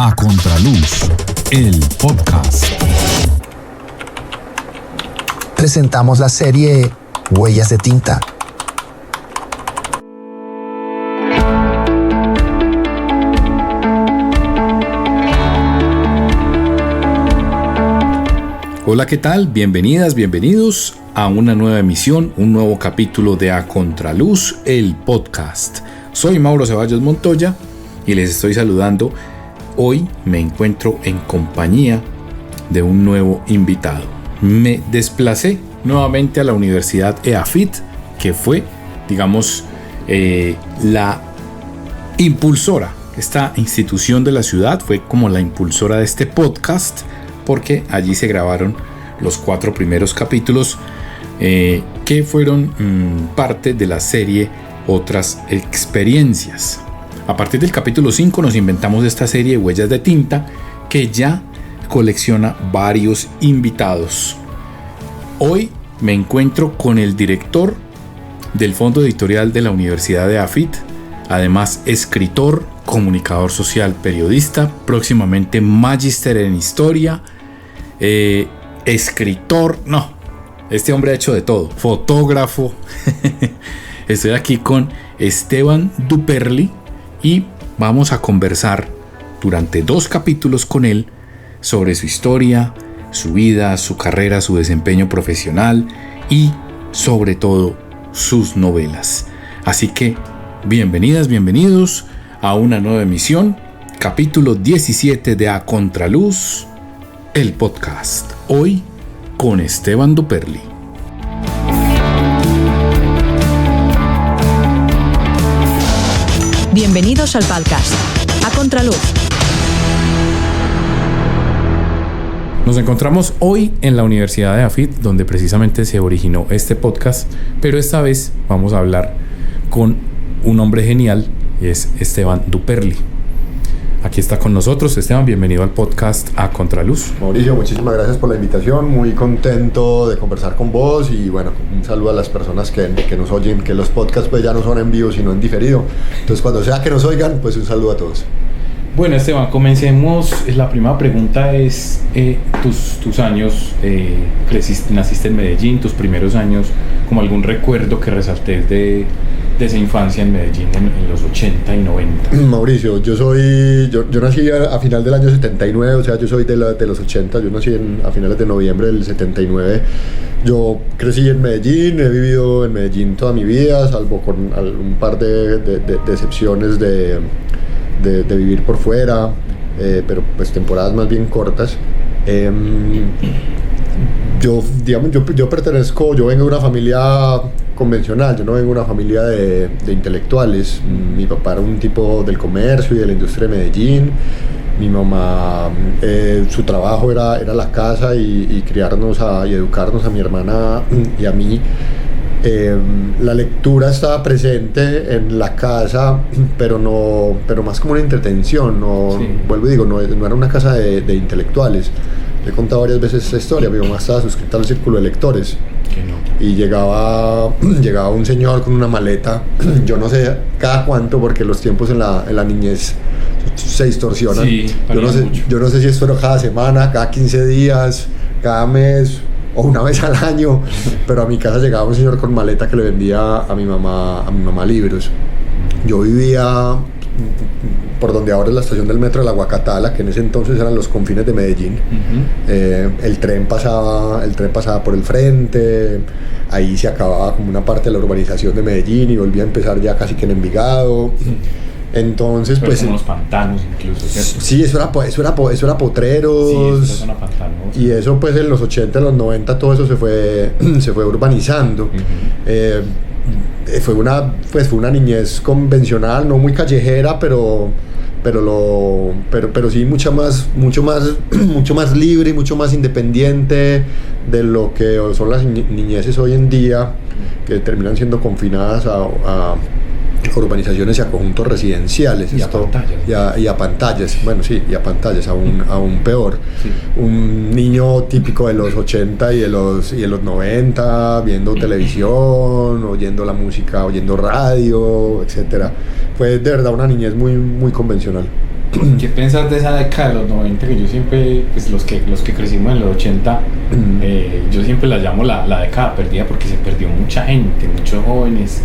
A Contraluz, el podcast. Presentamos la serie Huellas de Tinta. Hola, ¿qué tal? Bienvenidas, bienvenidos a una nueva emisión, un nuevo capítulo de A Contraluz, el podcast. Soy Mauro Ceballos Montoya y les estoy saludando. Hoy me encuentro en compañía de un nuevo invitado. Me desplacé nuevamente a la Universidad EAFIT, que fue, digamos, la impulsora. Esta institución de la ciudad fue como la impulsora de este podcast, porque allí se grabaron los 4 primeros capítulos que fueron parte de la serie Otras Experiencias. A partir del capítulo 5 nos inventamos esta serie Huellas de Tinta, que ya colecciona varios invitados. Hoy me encuentro con el director del Fondo Editorial de la Universidad de EAFIT, además escritor, comunicador social, periodista, próximamente magíster en historia, escritor, este hombre ha hecho de todo, fotógrafo. Estoy aquí con Esteban Duperli y vamos a conversar durante 2 capítulos con él sobre su historia, su vida, su carrera, su desempeño profesional y sobre todo sus novelas. Así que bienvenidas, bienvenidos a una nueva emisión, capítulo 17 de A Contraluz, el podcast. Hoy con Esteban Duperli. Bienvenidos al podcast A Contraluz. Nos encontramos hoy en la Universidad de EAFIT, donde precisamente se originó este podcast, pero esta vez vamos a hablar con un hombre genial y es Esteban Duperli. Aquí está con nosotros. Esteban, bienvenido al podcast A Contraluz. Mauricio, muchísimas gracias por la invitación, muy contento de conversar con vos y bueno, un saludo a las personas que nos oyen, que los podcasts pues ya no son en vivo sino en diferido, entonces cuando sea que nos oigan, pues un saludo a todos. Bueno, Esteban, comencemos. La primera pregunta es tus años, naciste en Medellín, tus primeros años, como algún recuerdo que resaltes de esa infancia en Medellín en los 80 y 90. Mauricio, yo nací a final del año 79, o sea, yo soy de los 80, yo nací a finales de noviembre del 79. Yo crecí en Medellín, he vivido en Medellín toda mi vida, salvo con un par de excepciones de vivir por fuera, pero pues temporadas más bien cortas. Yo vengo de una familia convencional, yo no vengo de una familia de intelectuales. Mi papá era un tipo del comercio y de la industria de Medellín. Mi mamá, su trabajo era la casa y criarnos y educarnos a mi hermana y a mí. La lectura estaba presente en la casa, pero más como una entretención. Sí. Vuelvo y digo, no era una casa de intelectuales. He contado varias veces esta historia. Mi mamá estaba suscrita al círculo de lectores. Y llegaba un señor con una maleta, yo no sé cada cuánto, porque los tiempos en la niñez se distorsionan. Sí, yo no sé si esto era cada semana, cada 15 días, cada mes o una vez al año, pero a mi casa llegaba un señor con maleta que le vendía a mi mamá libros. Yo vivía por donde ahora es la estación del metro de la Guacatala, que en ese entonces eran los confines de Medellín. Uh-huh. El tren pasaba por el frente, ahí se acababa como una parte de la urbanización de Medellín y volvía a empezar ya casi que en Envigado. Entonces, pero pues como los pantanos incluso, ¿cierto? Sí, eso era potreros. Sí, eso pantanos. Y eso pues en los 80, en los 90 todo eso se fue urbanizando. Uh-huh. Fue una niñez convencional, no muy callejera, pero sí mucho más libre y mucho más independiente de lo que son las niñeces hoy en día, que terminan siendo confinadas a urbanizaciones y a conjuntos residenciales y a pantallas. Bueno, sí, y a pantallas aún peor. Sí. Un niño típico de los 80 y de los 90 viendo televisión, oyendo la música, oyendo radio, etcétera. Fue de verdad una niñez muy muy convencional. ¿Qué piensas de esa década de los 90? Que yo siempre, pues los que crecimos en los 80, yo siempre la llamo la década perdida porque se perdió mucha gente, muchos jóvenes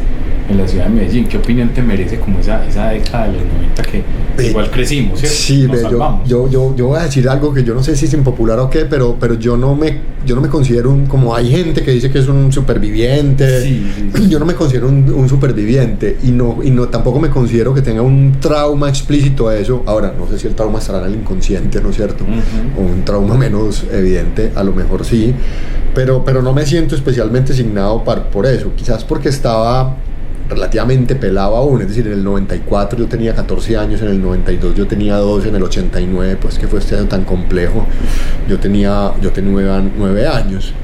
en la ciudad de Medellín. ¿Qué opinión te merece como esa década de los 90 que igual crecimos, ¿cierto? Sí, yo voy a decir algo que yo no sé si es impopular o qué, pero yo no me considero como hay gente que dice que es un superviviente. Sí. Yo no me considero un superviviente y no tampoco me considero que tenga un trauma explícito a eso. Ahora, no sé si el trauma estará en el inconsciente, ¿no es cierto? O un trauma menos evidente, a lo mejor sí, pero no me siento especialmente signado por eso, quizás porque estaba relativamente pelado aún, es decir, en el 94 yo tenía 14 años, en el 92 yo tenía 12, en el 89, pues que fue este año tan complejo, yo tenía 9 años.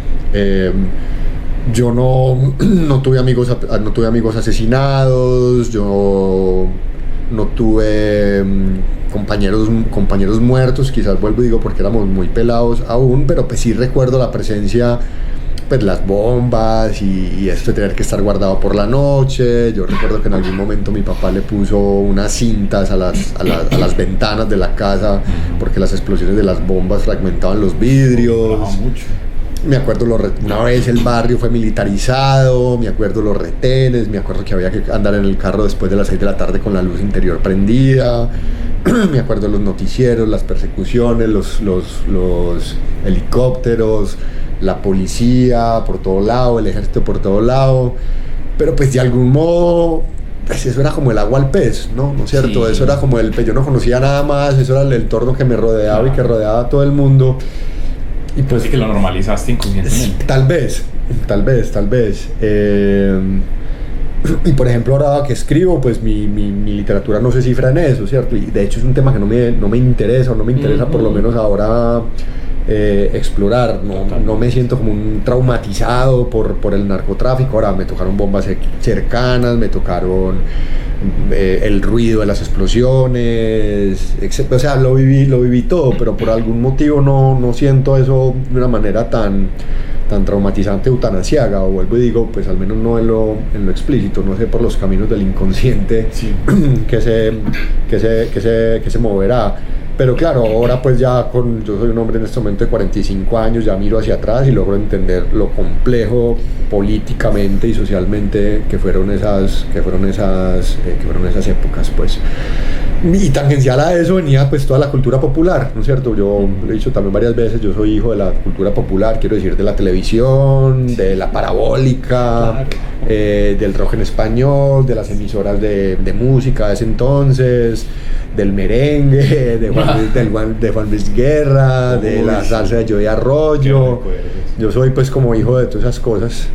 Yo no tuve amigos asesinados, yo no tuve compañeros muertos, quizás vuelvo y digo porque éramos muy pelados aún, pero pues sí recuerdo la presencia, pues las bombas y esto de tener que estar guardado por la noche. Yo recuerdo que en algún momento mi papá le puso unas cintas a las ventanas de la casa porque las explosiones de las bombas fragmentaban los vidrios. Me acuerdo una vez el barrio fue militarizado, me acuerdo los retenes, me acuerdo que había que andar en el carro después de las 6 de la tarde con la luz interior prendida. Me acuerdo los noticieros, las persecuciones, los helicópteros, la policía por todo lado, el ejército por todo lado, pero pues de algún modo pues eso era como el agua al pez, ¿no es cierto? Sí. Eso era como yo no conocía nada más, eso era el entorno que me rodeaba y que rodeaba a todo el mundo. Y pues así que lo normalizaste inconscientemente. Tal vez. Y por ejemplo ahora que escribo, pues mi literatura no se cifra en eso, ¿cierto? Y de hecho es un tema que no me interesa, o no me interesa por lo menos ahora explorar. No me siento como un traumatizado por el narcotráfico. Ahora me tocaron bombas cercanas, me tocaron el ruido de las explosiones, etc. O sea, lo viví todo, pero por algún motivo no siento eso de una manera tan traumatizante o tan aciaga, o vuelvo y digo, pues al menos no en lo explícito, no sé, por los caminos del inconsciente que se moverá. Pero claro, ahora pues yo soy un hombre en este momento de 45 años, ya miro hacia atrás y logro entender lo complejo políticamente y socialmente que fueron esas épocas, pues. Y tangencial a eso venía pues toda la cultura popular, ¿no es cierto? Yo lo he dicho también varias veces, yo soy hijo de la cultura popular, quiero decir, de la televisión, de la parabólica, del rock en español, de las emisoras de música de ese entonces, del merengue, de Juan Luis Guerra, de la salsa de Joey Arroyo. Yo soy pues como hijo de todas esas cosas.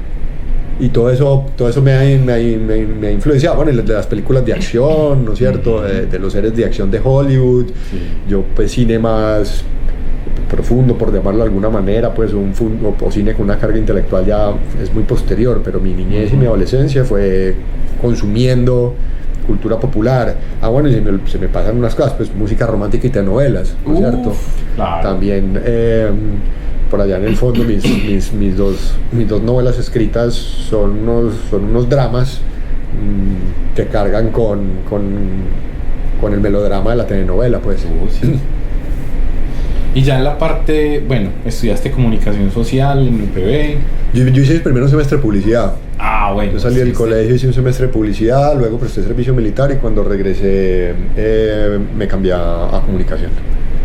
Y todo eso me ha influenciado, bueno, de las películas de acción, ¿no es cierto? De los héroes de acción de Hollywood. Sí. Yo pues cine más profundo, por llamarlo de alguna manera, pues o cine con una carga intelectual ya es muy posterior, pero mi niñez y mi adolescencia fue consumiendo cultura popular. Bueno, y se me pasan unas cosas, pues música romántica y telenovelas, ¿no es cierto? Claro. También por allá en el fondo mis dos novelas escritas son unos dramas que cargan con el melodrama de la telenovela, pues. Sí. Y ya en la parte, bueno, estudiaste comunicación social en UPB. Yo hice el primer semestre de publicidad. Bueno. Yo salí del colegio, hice un semestre de publicidad, luego presté servicio militar y cuando regresé me cambié a comunicación.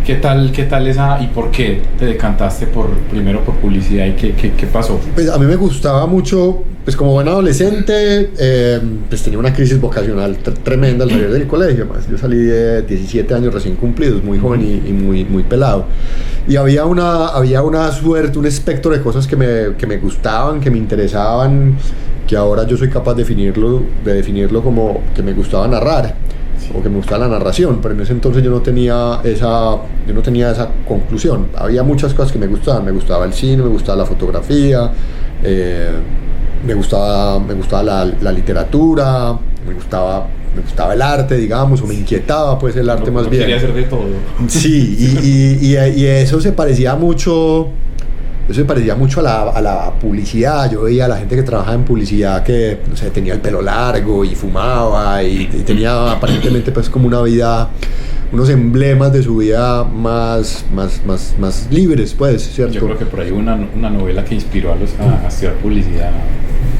¿Qué tal esa y por qué te decantaste primero por publicidad y qué pasó? Pues a mí me gustaba mucho, pues como buen adolescente, pues tenía una crisis vocacional tremenda al salir del colegio, más. Yo salí de 17 años recién cumplidos, muy joven y muy pelado. Y había una suerte, un espectro de cosas que me gustaban, que me interesaban, que ahora yo soy capaz de definirlo como que me gustaba narrar. O que me gustaba la narración, pero en ese entonces yo no tenía esa conclusión. Había muchas cosas que me gustaba el cine, me gustaba la fotografía, me gustaba la literatura, me gustaba el arte, digamos, o me inquietaba pues el arte más bien. Quería hacer de todo. Sí, y eso se parecía mucho a la publicidad. Yo veía a la gente que trabajaba en publicidad que, no sé, tenía el pelo largo y fumaba y tenía aparentemente pues como una vida unos emblemas de su vida más libres, pues, ¿cierto? Yo creo que por ahí una novela que inspiró a estudiar publicidad.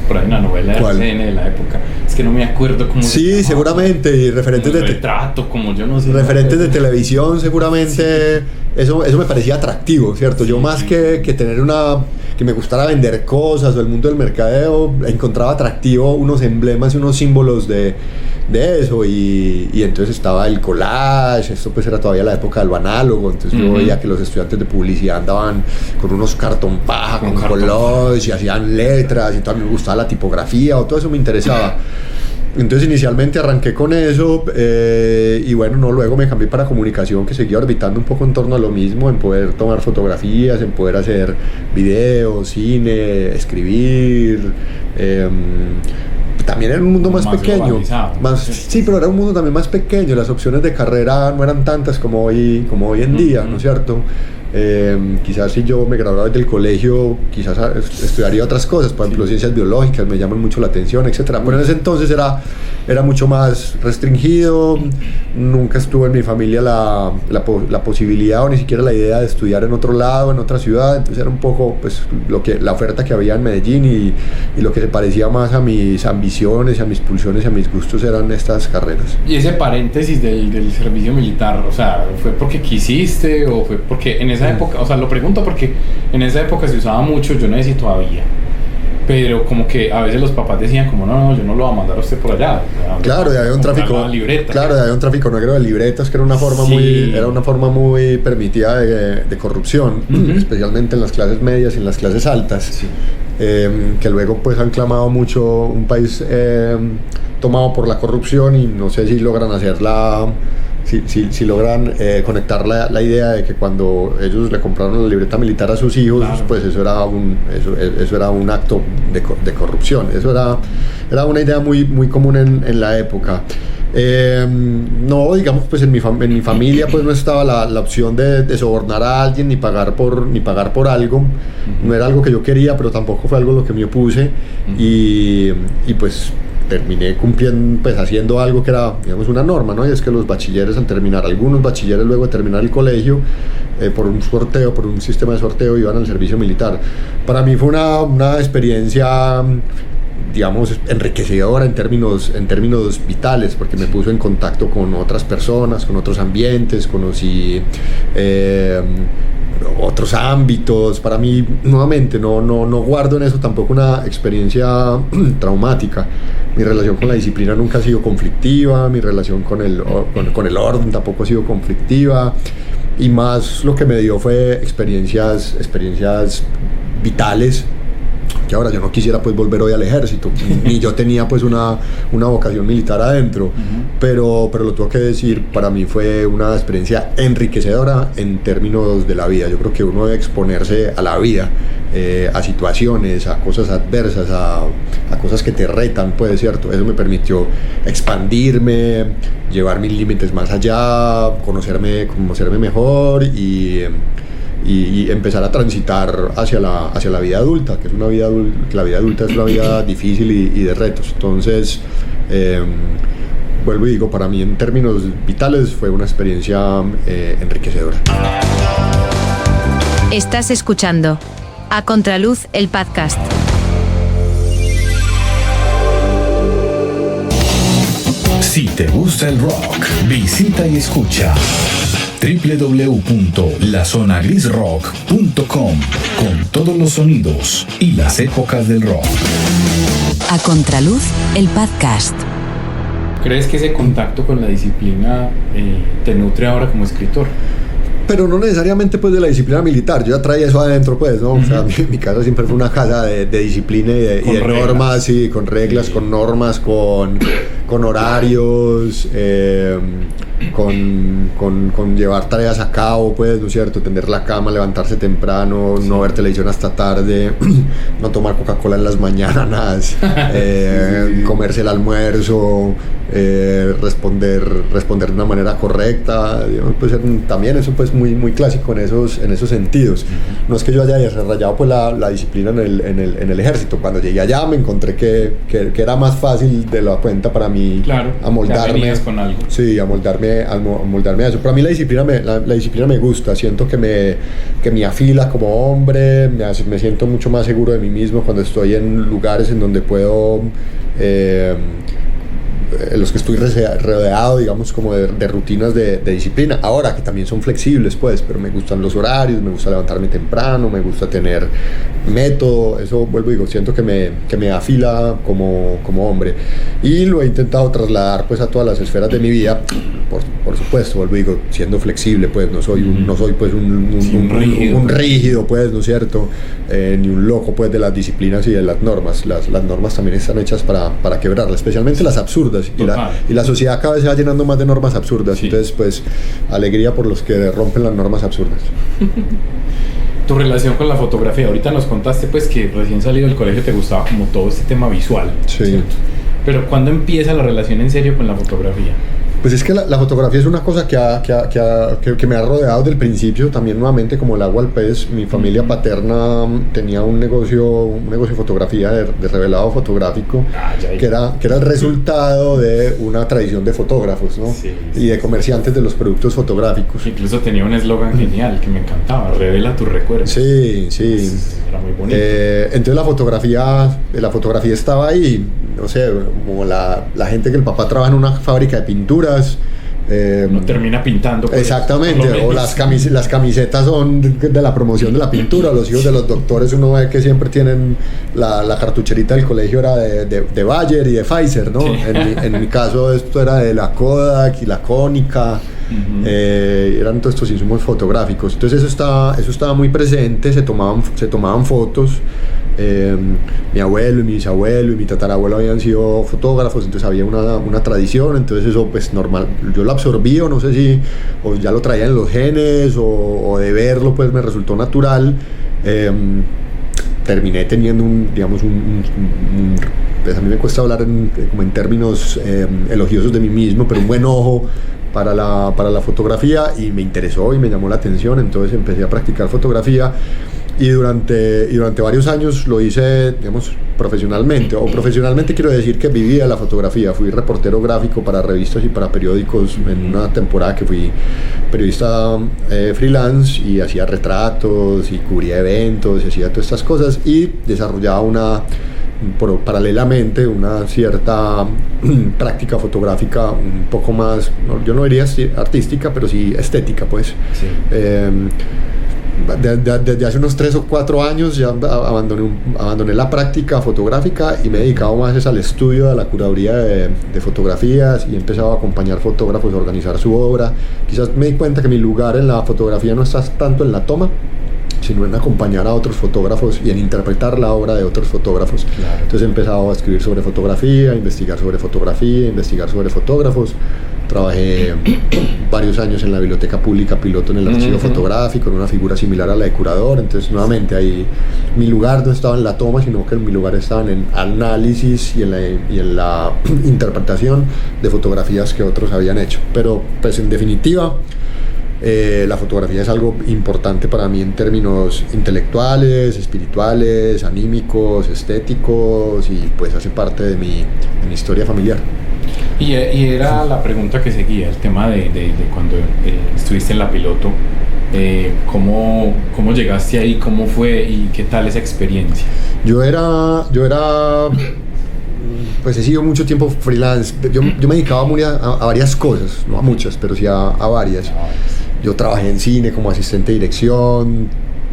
Por ahí una novela de RCN de la época. Es que no me acuerdo cómo se llamaba. Seguramente. Y referentes de retrato, como yo no sé. Referentes de televisión, seguramente. Sí. Eso me parecía atractivo, ¿cierto? Yo más que tener que me gustara vender cosas o el mundo del mercadeo, encontraba atractivo unos emblemas y unos símbolos de eso. Y entonces estaba el collage. Esto pues era todavía la época de lo análogo. Entonces yo veía que los estudiantes de publicidad andaban con unos cartón paja, con collage, y hacían letras, y todo. A mí me gustaba la tipografía, o todo eso me interesaba. Entonces inicialmente arranqué con eso, y bueno, luego me cambié para comunicación, que seguía orbitando un poco en torno a lo mismo, en poder tomar fotografías, en poder hacer videos, cine, escribir. También era un mundo más pequeño, sí, pero era un mundo también más pequeño. Las opciones de carrera no eran tantas como hoy en día, ¿no es cierto? Quizás si yo me graduara del colegio, quizás estudiaría otras cosas, por ejemplo ciencias biológicas me llaman mucho la atención, etcétera. Pero en ese entonces era mucho más restringido. Nunca estuvo en mi familia la posibilidad o ni siquiera la idea de estudiar en otro lado, en otra ciudad. Entonces era un poco pues la oferta que había en Medellín, y lo que se parecía más a mis ambiciones, a mis pulsiones y a mis gustos eran estas carreras. Y ese paréntesis del servicio militar, o sea, ¿fue porque quisiste o fue porque en esa época, o sea, lo pregunto porque en esa época se usaba mucho, yo no sé si todavía, pero como que a veces los papás decían como no, yo no lo voy a mandar a usted por allá. Claro, y había un tráfico, había un tráfico negro de libretas, que era una forma muy permitida de corrupción, especialmente en las clases medias y en las clases altas, que luego pues han clamado mucho un país tomado por la corrupción, y no sé si logran hacerla. Si logran conectar la idea de que cuando ellos le compraron la libreta militar a sus hijos, claro, pues eso era un acto de corrupción. Eso era una idea muy común en la época. No, digamos, pues en mi familia pues no estaba la opción de sobornar a alguien ni pagar por algo. No era algo que yo quería, pero tampoco fue algo a lo que me opuse. Y pues terminé cumpliendo, pues haciendo algo que era, digamos, una norma, ¿no? Y es que los bachilleres, algunos bachilleres luego de terminar el colegio, por un sistema de sorteo, iban al servicio militar. Para mí fue una experiencia, digamos, enriquecedora en términos vitales, porque me puso en contacto con otras personas, con otros ambientes, conocí otros ámbitos. Para mí, nuevamente, no guardo en eso tampoco una experiencia traumática. Mi relación con la disciplina nunca ha sido conflictiva, mi relación con el orden tampoco ha sido conflictiva, y más lo que me dio fue experiencias vitales, que ahora yo no quisiera pues volver hoy al ejército, ni yo tenía pues una vocación militar adentro, pero lo tengo que decir, para mí fue una experiencia enriquecedora en términos de la vida. Yo creo que uno debe exponerse a la vida, a situaciones, a cosas adversas, a cosas que te retan, pues, ¿cierto? Eso me permitió expandirme, llevar mis límites más allá, conocerme mejor, y empezar a transitar hacia la vida adulta, que es la vida adulta es una vida difícil y de retos. Entonces, vuelvo y digo, para mí en términos vitales fue una experiencia enriquecedora. Estás escuchando A Contraluz, el podcast. Si te gusta el rock, visita y escucha www.lazonagrisrock.com, con todos los sonidos y las épocas del rock. A Contraluz, el podcast. ¿Crees que ese contacto con la disciplina te nutre ahora como escritor? Pero no necesariamente pues de la disciplina militar, yo ya traía eso adentro, pues, ¿no? O sea, mi casa siempre fue una casa de disciplina y de normas, sí, con reglas, con normas, con horarios, con llevar tareas a cabo, pues, ¿no es cierto? Tender la cama, levantarse temprano, sí, no ver televisión hasta tarde, no tomar Coca-Cola en las mañanas, comerse el almuerzo, responder de una manera correcta, digamos, pues, también eso pues muy clásico en esos sentidos. No es que yo haya desarrollado pues la disciplina en el ejército. Cuando llegué allá me encontré que era más fácil de la cuenta para mí, claro, amoldarme con algo. Sí, amoldarme moldearme a eso. Pero a mí la disciplina me gusta, siento que me afila como hombre, me siento mucho más seguro de mí mismo cuando estoy en lugares en donde puedo... en los que estoy rodeado, digamos, como de rutinas de disciplina. Ahora, que también son flexibles, pues, pero me gustan los horarios, me gusta levantarme temprano, me gusta tener método, eso vuelvo y digo, siento que me afila como hombre. Y lo he intentado trasladar, pues, a todas las esferas de mi vida, por supuesto, vuelvo y digo, siendo flexible, pues, no soy pues, un rígido, pues, ¿no es cierto? Ni un loco, pues, de las disciplinas y de las normas. Las normas también están hechas para quebrarlas, especialmente las absurdas. Y la sociedad cada vez se va llenando más de normas absurdas. Sí. Entonces, pues, alegría por los que rompen las normas absurdas. Tu relación con la fotografía, ahorita nos contaste, pues, que recién salido del colegio te gustaba como todo este tema visual. Sí. ¿Cierto? Pero ¿cuándo empieza la relación en serio con la fotografía? Pues es que la fotografía es una cosa que me ha rodeado desde el principio, también nuevamente como el agua al pez. Mi familia paterna tenía un negocio de fotografía, de revelado fotográfico, que era el resultado de una tradición de fotógrafos, ¿no? Sí. Y de comerciantes de los productos fotográficos. Incluso tenía un eslogan genial que me encantaba: revela tus recuerdos. Sí. Era muy bonito. Entonces la fotografía estaba ahí, no sé, como la gente que el papá trabaja en una fábrica de pinturas. No termina pintando. Pues, exactamente, o las camisetas son de la promoción de la pintura. Los hijos de los doctores, uno ve que siempre tienen la cartucherita del colegio, era de Bayer y de Pfizer, ¿no? Sí. En mi caso esto era de la Kodak y la Konica. Uh-huh. Eran todos estos insumos fotográficos. Entonces eso estaba muy presente, se tomaban fotos. Mi abuelo y mi bisabuelo y mi tatarabuelo habían sido fotógrafos, entonces había una tradición. Entonces eso, pues, normal, yo lo absorbí, o no sé si o ya lo traía en los genes, o de verlo, pues me resultó natural. Terminé teniendo pues a mí me cuesta hablar como en términos elogiosos de mí mismo, pero un buen ojo para la fotografía, y me interesó y me llamó la atención. Entonces empecé a practicar fotografía. Y durante varios años lo hice, digamos, profesionalmente. O profesionalmente quiero decir que vivía la fotografía. Fui reportero gráfico para revistas y para periódicos en una temporada que fui periodista freelance, y hacía retratos y cubría eventos y hacía todas estas cosas, y desarrollaba paralelamente una cierta práctica fotográfica un poco más, yo no diría artística, pero sí estética, pues. Sí. Desde hace unos 3 o 4 años ya abandoné la práctica fotográfica y me he dedicado más al estudio de la curaduría de fotografías, y he empezado a acompañar fotógrafos a organizar su obra. Quizás me di cuenta que mi lugar en la fotografía no está tanto en la toma, sino en acompañar a otros fotógrafos y en interpretar la obra de otros fotógrafos. Claro. Entonces he empezado a escribir sobre fotografía, investigar sobre fotógrafos. Trabajé varios años en la Biblioteca Pública Piloto, en el archivo fotográfico, en una figura similar a la de curador. Entonces, nuevamente, ahí mi lugar no estaba en la toma, sino que mi lugar estaba en análisis y en la interpretación de fotografías que otros habían hecho. Pero, pues, en definitiva, la fotografía es algo importante para mí en términos intelectuales, espirituales, anímicos, estéticos, y pues hace parte de mi historia familiar. Y era la pregunta que seguía, el tema de cuando estuviste en la Piloto. ¿Cómo llegaste ahí? ¿Cómo fue? ¿Y qué tal esa experiencia? Yo era pues he sido mucho tiempo freelance. Yo me dedicaba a varias cosas, no a muchas, pero sí a varias. Yo trabajé en cine como asistente de dirección,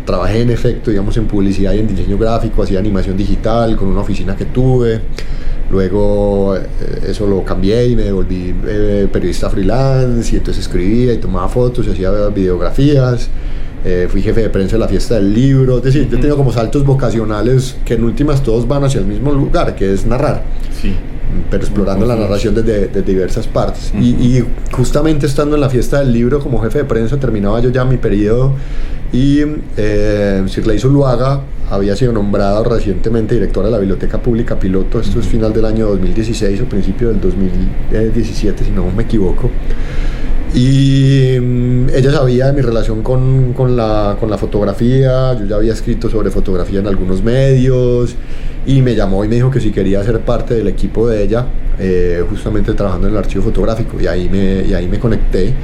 trabajé en efecto, digamos, en publicidad y en diseño gráfico, hacía animación digital con una oficina que tuve. Luego eso lo cambié y me volví periodista freelance, y entonces escribía y tomaba fotos y hacía videografías. Fui jefe de prensa de la Fiesta del Libro. Es decir, yo he tenido como saltos vocacionales que en últimas todos van hacia el mismo lugar, que es narrar. Sí. Pero explorando la narración desde diversas partes. Y justamente estando en la Fiesta del Libro como jefe de prensa, terminaba yo ya mi periodo, y Sirley Zuluaga había sido nombrada recientemente directora de la Biblioteca Pública Piloto. Esto es final del año 2016 o principio del 2017, si no me equivoco. Y ella sabía de mi relación con la fotografía. Yo ya había escrito sobre fotografía en algunos medios, y me llamó y me dijo que si quería ser parte del equipo de ella, justamente trabajando en el archivo fotográfico, y ahí me conecté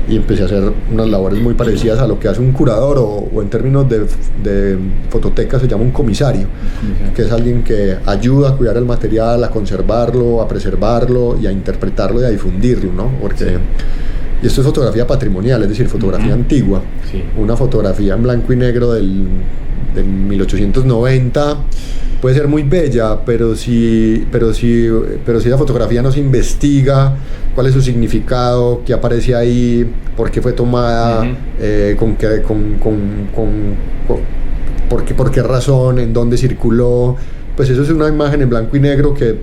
y empecé a hacer unas labores muy parecidas a lo que hace un curador, o en términos de fototeca se llama un comisario, que es alguien que ayuda a cuidar el material, a conservarlo, a preservarlo y a interpretarlo y a difundirlo, ¿no? Porque y esto es fotografía patrimonial, es decir, fotografía antigua, una fotografía en blanco y negro de 1890 puede ser muy bella, pero si la fotografía no se investiga cuál es su significado, qué aparece ahí, por qué fue tomada, por qué razón, en dónde circuló, pues eso es una imagen en blanco y negro que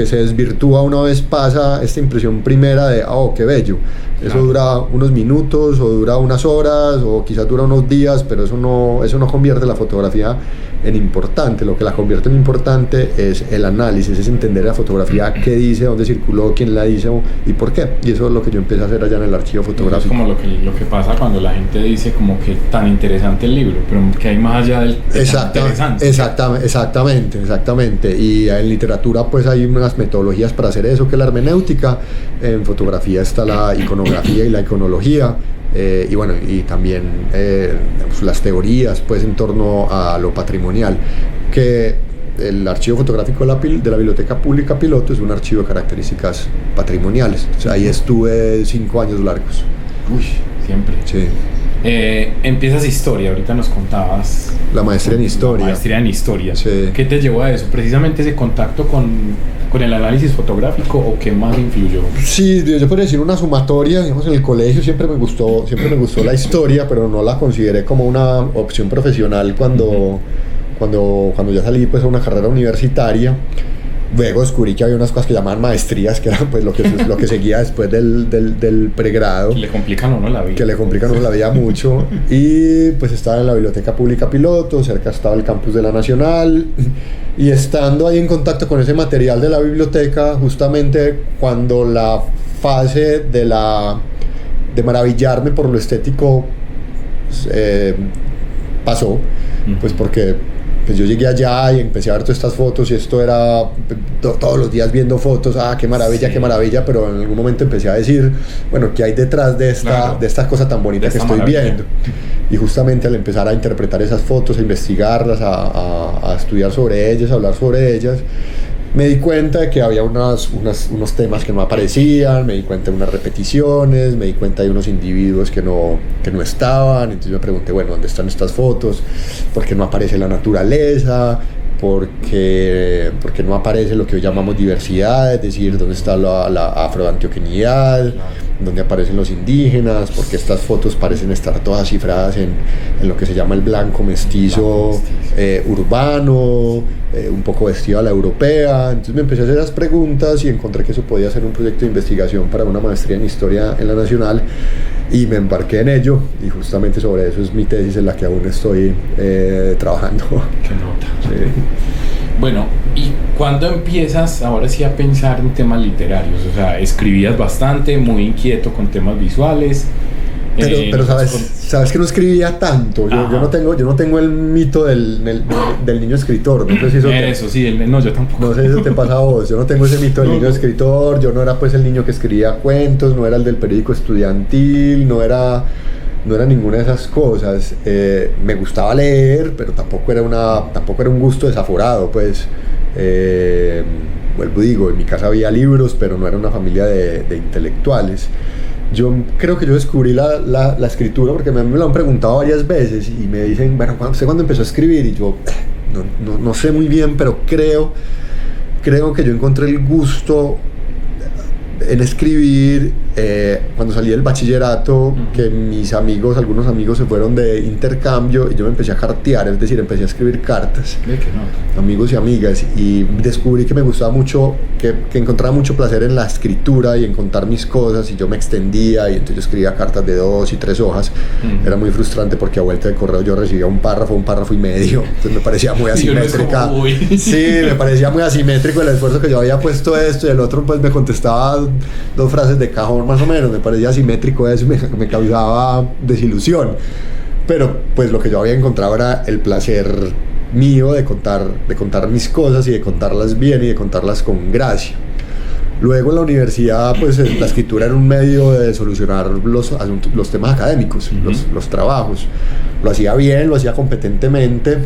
se desvirtúa una vez pasa esta impresión primera de oh, qué bello. Eso dura unos minutos, o dura unas horas, o quizás dura unos días, pero eso no convierte la fotografía en importante. Lo que la convierte en importante es el análisis, es entender la fotografía, qué dice, dónde circuló, quién la hizo y por qué. Y eso es lo que yo empecé a hacer allá en el archivo fotográfico. Es como lo que pasa cuando la gente dice como que tan interesante el libro, pero que hay más allá del interesante. Exactamente. Y en literatura pues hay unas metodologías para hacer eso, que es la hermenéutica. En fotografía está la iconografía y la iconología. Y bueno, y también pues las teorías pues en torno a lo patrimonial, que el archivo fotográfico de la Biblioteca Pública Piloto es un archivo de características patrimoniales. O sea, ahí estuve 5 años largos. Uy, siempre. Sí. Empiezas historia, ahorita nos contabas. La maestría en historia. La maestría en historia. Sí. ¿Qué te llevó a eso? ¿Precisamente ese contacto con el análisis fotográfico, o qué más influyó? Sí, yo podría decir una sumatoria. Digamos, en el colegio siempre me gustó la historia, pero no la consideré como una opción profesional cuando ya salí pues a una carrera universitaria. Luego descubrí que había unas cosas que llamaban maestrías, que era pues lo que seguía después del pregrado. Que le complican a uno la vida. Mucho. Y pues estaba en la Biblioteca Pública Piloto, cerca estaba el campus de la Nacional. Y estando ahí en contacto con ese material de la biblioteca, justamente cuando la fase de maravillarme por lo estético pasó, pues porque pues yo llegué allá y empecé a ver todas estas fotos, y esto era todos los días viendo fotos, qué maravilla, pero en algún momento empecé a decir, bueno, ¿qué hay detrás de esta cosa tan bonita que estoy viendo? Y justamente al empezar a interpretar esas fotos, a investigarlas, a estudiar sobre ellas, a hablar sobre ellas, me di cuenta de que había unos temas que no aparecían, me di cuenta de unas repeticiones, me di cuenta de unos individuos que no estaban. Entonces me pregunté, bueno, ¿dónde están estas fotos? ¿Por qué no aparece la naturaleza? ¿Por qué no aparece lo que hoy llamamos diversidad? Es decir, ¿dónde está la afroantioqueñidad? ¿Dónde aparecen los indígenas? Porque estas fotos parecen estar todas cifradas en lo que se llama el blanco mestizo urbano, un poco vestido a la europea. Entonces me empecé a hacer esas preguntas y encontré que eso podía ser un proyecto de investigación para una maestría en historia en la Nacional, y me embarqué en ello, y justamente sobre eso es mi tesis, en la que aún estoy trabajando. Qué nota. Sí. Bueno, ¿y cuándo empiezas ahora sí a pensar en temas literarios? O sea, escribías bastante, muy inquieto con temas visuales. Pero sabes que no escribía tanto. Yo no tengo el mito del niño escritor. No sé si yo tampoco. No sé si eso te pasa a vos. Yo no tengo ese mito del niño escritor. Yo no era pues el niño que escribía cuentos, no era el del periódico estudiantil, no era ninguna de esas cosas. Me gustaba leer, pero tampoco era un gusto desaforado, pues. Vuelvo, digo, en mi casa había libros, pero no era una familia de intelectuales. Yo creo que yo descubrí la escritura porque me lo han preguntado varias veces y me dicen, bueno, ¿usted cuándo empezó a escribir? Y yo no sé muy bien, pero creo que yo encontré el gusto en escribir cuando salí del bachillerato, que algunos amigos se fueron de intercambio y yo me empecé a cartear, es decir, empecé a escribir cartas, amigos y amigas, y descubrí que me gustaba mucho, que encontraba mucho placer en la escritura y en contar mis cosas, y yo me extendía, y entonces yo escribía cartas de 2 y 3 hojas. Era muy frustrante porque a vuelta de correo yo recibía un párrafo y medio, entonces me parecía muy asimétrica. Sí, me parecía muy asimétrico el esfuerzo que yo había puesto esto, y el otro pues me contestaba 2 frases de cajón más o menos, me parecía asimétrico eso, me causaba desilusión. Pero pues lo que yo había encontrado era el placer mío de contar mis cosas y de contarlas bien y de contarlas con gracia. Luego en la universidad, pues la escritura era un medio de solucionar los temas académicos, los trabajos. Lo hacía bien, lo hacía competentemente.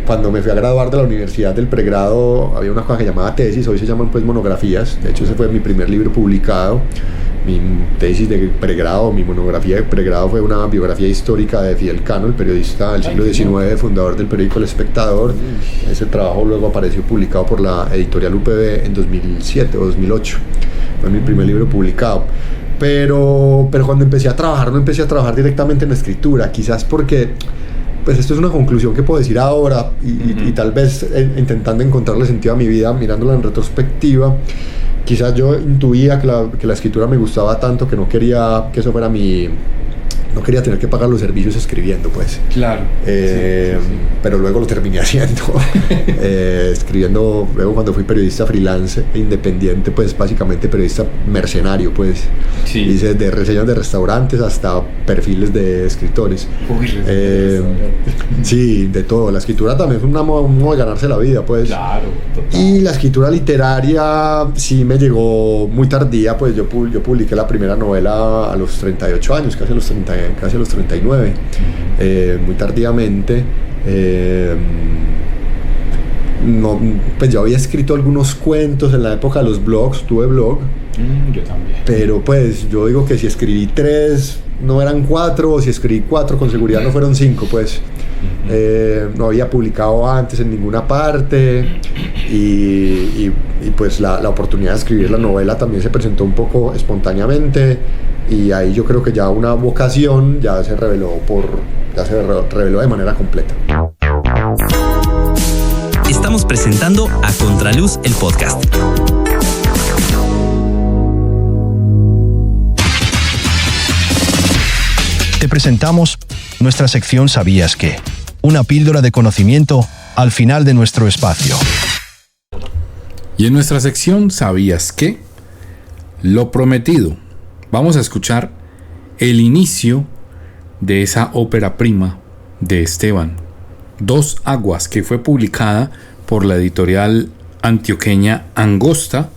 Cuando me fui a graduar de la universidad del pregrado, había una cosa que llamaba tesis, hoy se llaman pues monografías. De hecho, ese fue mi primer libro publicado. Mi tesis de pregrado, mi monografía de pregrado fue una biografía histórica de Fidel Cano, el periodista del siglo XIX, fundador del periódico El Espectador. Ese trabajo luego apareció publicado por la editorial UPB en 2007 o 2008. Fue mi primer libro publicado. Pero cuando empecé a trabajar, no empecé a trabajar directamente en la escritura, quizás porque, pues esto es una conclusión que puedo decir ahora y tal vez intentando encontrarle sentido a mi vida, mirándola en retrospectiva. Quizás yo intuía que la escritura me gustaba tanto que no quería que eso fuera no quería tener que pagar los servicios escribiendo, pues. Claro. Pero luego lo terminé haciendo. Escribiendo, luego cuando fui periodista freelance e independiente, pues básicamente periodista mercenario, pues. Sí. Hice de reseñas de restaurantes hasta perfiles de escritores. Sí, de todo. La escritura también es un modo de ganarse la vida, pues. Claro, total. Y la escritura literaria sí me llegó muy tardía, pues yo publiqué la primera novela a los 38 años, casi a los 39, muy tardíamente. No, pues yo había escrito algunos cuentos en la época de los blogs, tuve blog. Yo también. Pero pues yo digo que si escribí 3 no eran 4, o si escribí 4 con seguridad no fueron 5, pues. No había publicado antes en ninguna parte y pues la oportunidad de escribir la novela también se presentó un poco espontáneamente, y ahí yo creo que ya una vocación ya se reveló de manera completa. Estamos presentando A Contraluz, el podcast. Te presentamos nuestra sección ¿Sabías qué? Una píldora de conocimiento al final de nuestro espacio. Y en nuestra sección ¿Sabías qué? Lo prometido. Vamos a escuchar el inicio de esa ópera prima de Esteban, Dos Aguas, que fue publicada por la editorial antioqueña Angosta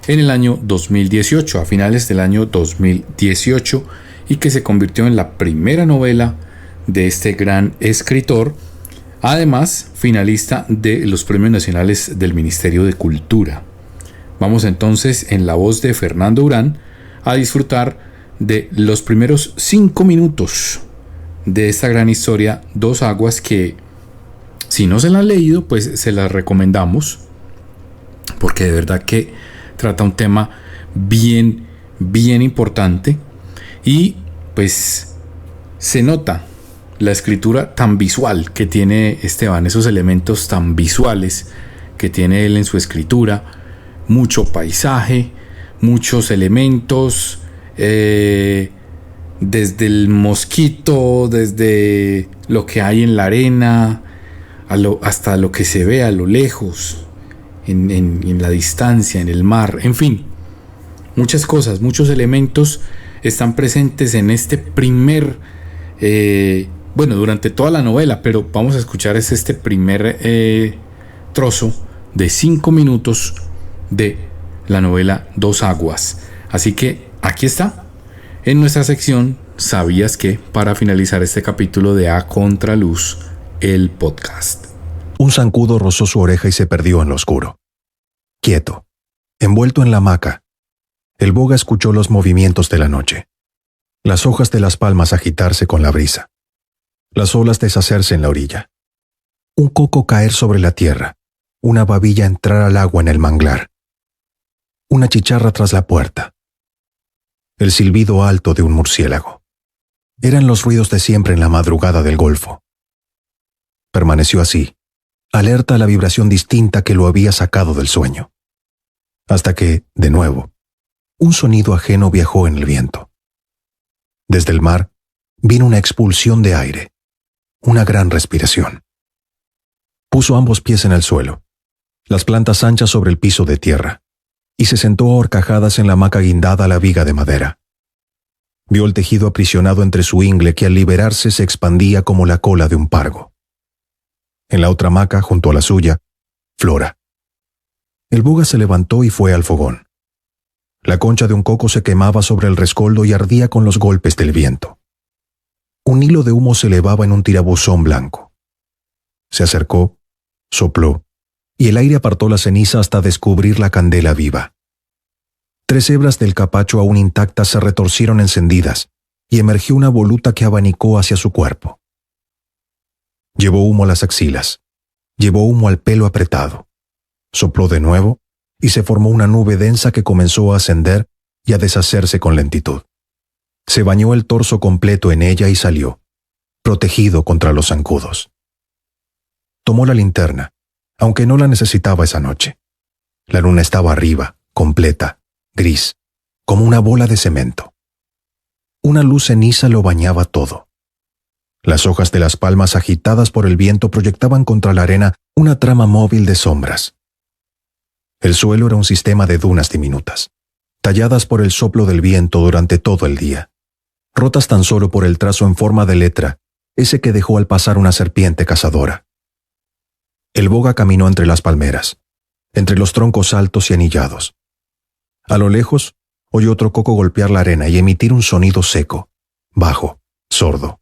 en el año 2018, a finales del año 2018, y que se convirtió en la primera novela de este gran escritor, además finalista de los Premios Nacionales del Ministerio de Cultura. Vamos entonces, en la voz de Fernando Urán, a disfrutar de los primeros 5 minutos de esta gran historia, Dos Aguas, que si no se la han leído, pues se las recomendamos, porque de verdad que trata un tema bien importante, y pues se nota la escritura tan visual que tiene Esteban, esos elementos tan visuales que tiene él en su escritura, mucho paisaje, muchos elementos, desde el mosquito, desde lo que hay en la arena, hasta lo que se ve a lo lejos, en la distancia, en el mar, en fin, muchas cosas, muchos elementos están presentes en este primer, durante toda la novela, pero vamos a escuchar este primer trozo de 5 minutos de la novela Dos Aguas. Así que aquí está, en nuestra sección ¿Sabías qué? Para finalizar este capítulo de A Contraluz, el podcast. Un zancudo rozó su oreja y se perdió en lo oscuro. Quieto, envuelto en la hamaca, el boga escuchó los movimientos de la noche, las hojas de las palmas agitarse con la brisa, las olas deshacerse en la orilla, un coco caer sobre la tierra, una babilla entrar al agua en el manglar, una chicharra tras la puerta, el silbido alto de un murciélago. Eran los ruidos de siempre en la madrugada del Golfo. Permaneció así, alerta a la vibración distinta que lo había sacado del sueño, hasta que, de nuevo, un sonido ajeno viajó en el viento. Desde el mar vino una expulsión de aire, una gran respiración. Puso ambos pies en el suelo, las plantas anchas sobre el piso de tierra, y se sentó a horcajadas en la hamaca guindada a la viga de madera. Vio el tejido aprisionado entre su ingle que al liberarse se expandía como la cola de un pargo. En la otra hamaca, junto a la suya, Flora. El boga se levantó y fue al fogón. La concha de un coco se quemaba sobre el rescoldo y ardía con los golpes del viento. Un hilo de humo se elevaba en un tirabuzón blanco. Se acercó, sopló, y el aire apartó la ceniza hasta descubrir la candela viva. 3 hebras del capacho aún intactas se retorcieron encendidas, y emergió una voluta que abanicó hacia su cuerpo. Llevó humo a las axilas, llevó humo al pelo apretado. Sopló de nuevo, y se formó una nube densa que comenzó a ascender y a deshacerse con lentitud. Se bañó el torso completo en ella y salió, protegido contra los zancudos. Tomó la linterna, aunque no la necesitaba esa noche. La luna estaba arriba, completa, gris, como una bola de cemento. Una luz ceniza lo bañaba todo. Las hojas de las palmas agitadas por el viento proyectaban contra la arena una trama móvil de sombras. El suelo era un sistema de dunas diminutas, talladas por el soplo del viento durante todo el día, rotas tan solo por el trazo en forma de letra, ese que dejó al pasar una serpiente cazadora. El boga caminó entre las palmeras, entre los troncos altos y anillados. A lo lejos, oyó otro coco golpear la arena y emitir un sonido seco, bajo, sordo.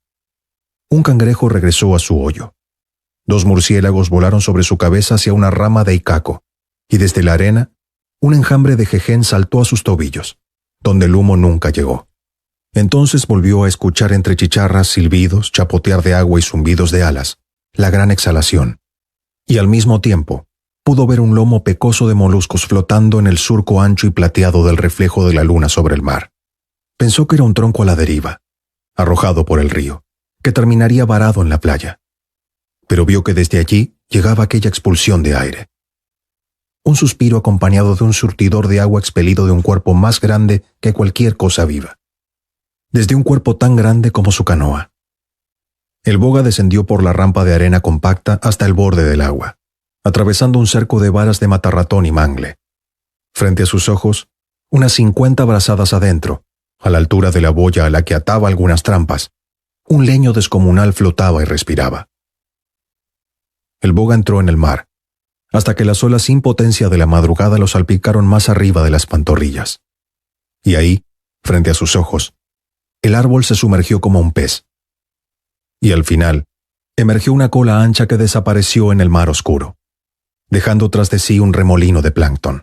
Un cangrejo regresó a su hoyo. 2 murciélagos volaron sobre su cabeza hacia una rama de icaco, y desde la arena, un enjambre de jején saltó a sus tobillos, donde el humo nunca llegó. Entonces volvió a escuchar entre chicharras, silbidos, chapotear de agua y zumbidos de alas, la gran exhalación, y al mismo tiempo pudo ver un lomo pecoso de moluscos flotando en el surco ancho y plateado del reflejo de la luna sobre el mar. Pensó que era un tronco a la deriva, arrojado por el río, que terminaría varado en la playa. Pero vio que desde allí llegaba aquella expulsión de aire. Un suspiro acompañado de un surtidor de agua expelido de un cuerpo más grande que cualquier cosa viva. Desde un cuerpo tan grande como su canoa. El boga descendió por la rampa de arena compacta hasta el borde del agua, atravesando un cerco de varas de matarratón y mangle. Frente a sus ojos, unas 50 brazadas adentro, a la altura de la boya a la que ataba algunas trampas, un leño descomunal flotaba y respiraba. El boga entró en el mar, hasta que las olas sin potencia de la madrugada lo salpicaron más arriba de las pantorrillas. Y ahí, frente a sus ojos, el árbol se sumergió como un pez. Y al final, emergió una cola ancha que desapareció en el mar oscuro, dejando tras de sí un remolino de plancton.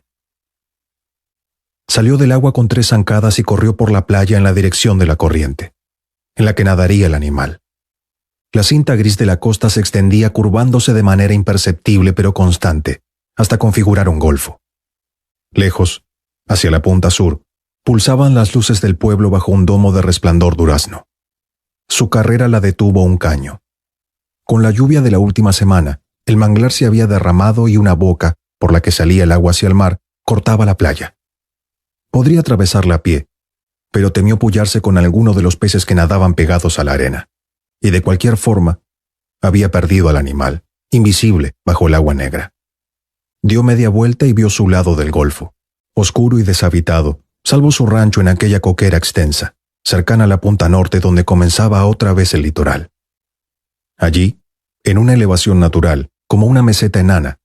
Salió del agua con 3 zancadas y corrió por la playa en la dirección de la corriente, en la que nadaría el animal. La cinta gris de la costa se extendía curvándose de manera imperceptible pero constante, hasta configurar un golfo. Lejos, hacia la punta sur, pulsaban las luces del pueblo bajo un domo de resplandor durazno. Su carrera la detuvo un caño. Con la lluvia de la última semana, el manglar se había derramado y una boca, por la que salía el agua hacia el mar, cortaba la playa. Podría atravesarla a pie, pero temió pullarse con alguno de los peces que nadaban pegados a la arena. Y de cualquier forma, había perdido al animal, invisible bajo el agua negra. Dio media vuelta y vio su lado del golfo, oscuro y deshabitado, salvo su rancho en aquella coquera extensa, cercana a la punta norte donde comenzaba otra vez el litoral. Allí, en una elevación natural, como una meseta enana,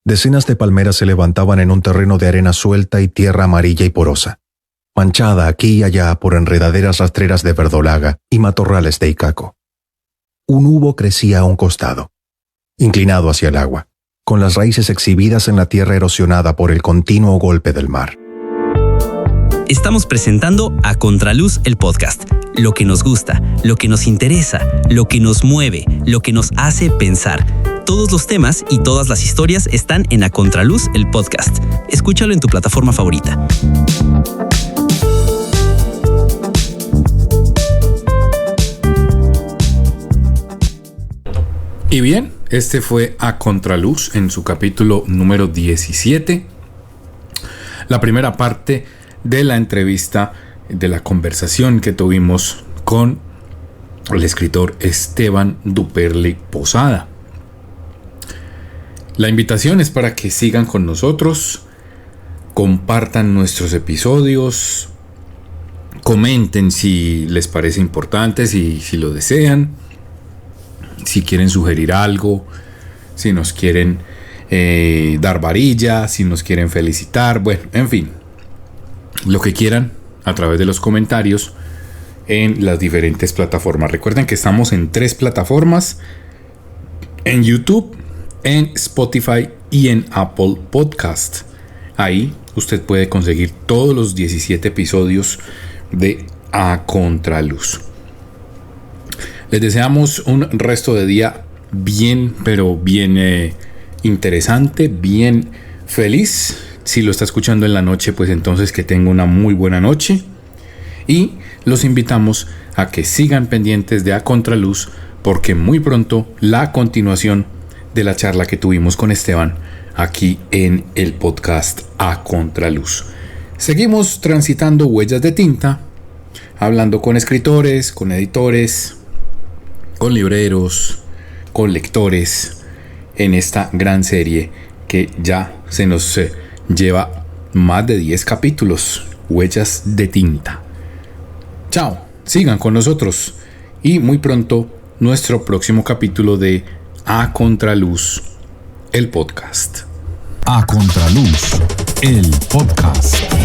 decenas de palmeras se levantaban en un terreno de arena suelta y tierra amarilla y porosa, manchada aquí y allá por enredaderas rastreras de verdolaga y matorrales de icaco. Un hubo crecía a un costado, inclinado hacia el agua, con las raíces exhibidas en la tierra erosionada por el continuo golpe del mar. Estamos presentando A Contraluz el podcast. Lo que nos gusta, lo que nos interesa, lo que nos mueve, lo que nos hace pensar. Todos los temas y todas las historias están en A Contraluz el podcast. Escúchalo en tu plataforma favorita. Y bien, este fue A Contraluz en su capítulo número 17. La primera parte de la entrevista, de la conversación que tuvimos con el escritor Esteban Duperle Posada. La invitación es para que sigan con nosotros, compartan nuestros episodios, comenten si les parece importante, si lo desean. Si quieren sugerir algo, si nos quieren dar varilla, si nos quieren felicitar, bueno, en fin, lo que quieran a través de los comentarios en las diferentes plataformas. Recuerden que estamos en 3 plataformas: en YouTube, en Spotify y en Apple Podcast. Ahí usted puede conseguir todos los 17 episodios de A Contraluz. Les deseamos un resto de día bien, pero bien interesante, bien feliz. Si lo está escuchando en la noche, pues entonces que tenga una muy buena noche. Y los invitamos a que sigan pendientes de A Contraluz, porque muy pronto la continuación de la charla que tuvimos con Esteban aquí en el podcast A Contraluz. Seguimos transitando huellas de tinta, hablando con escritores, con editores, con libreros, con lectores, en esta gran serie que ya se nos lleva más de 10 capítulos, Huellas de Tinta. Chao, sigan con nosotros y muy pronto nuestro próximo capítulo de A Contraluz, el podcast. A Contraluz, el podcast.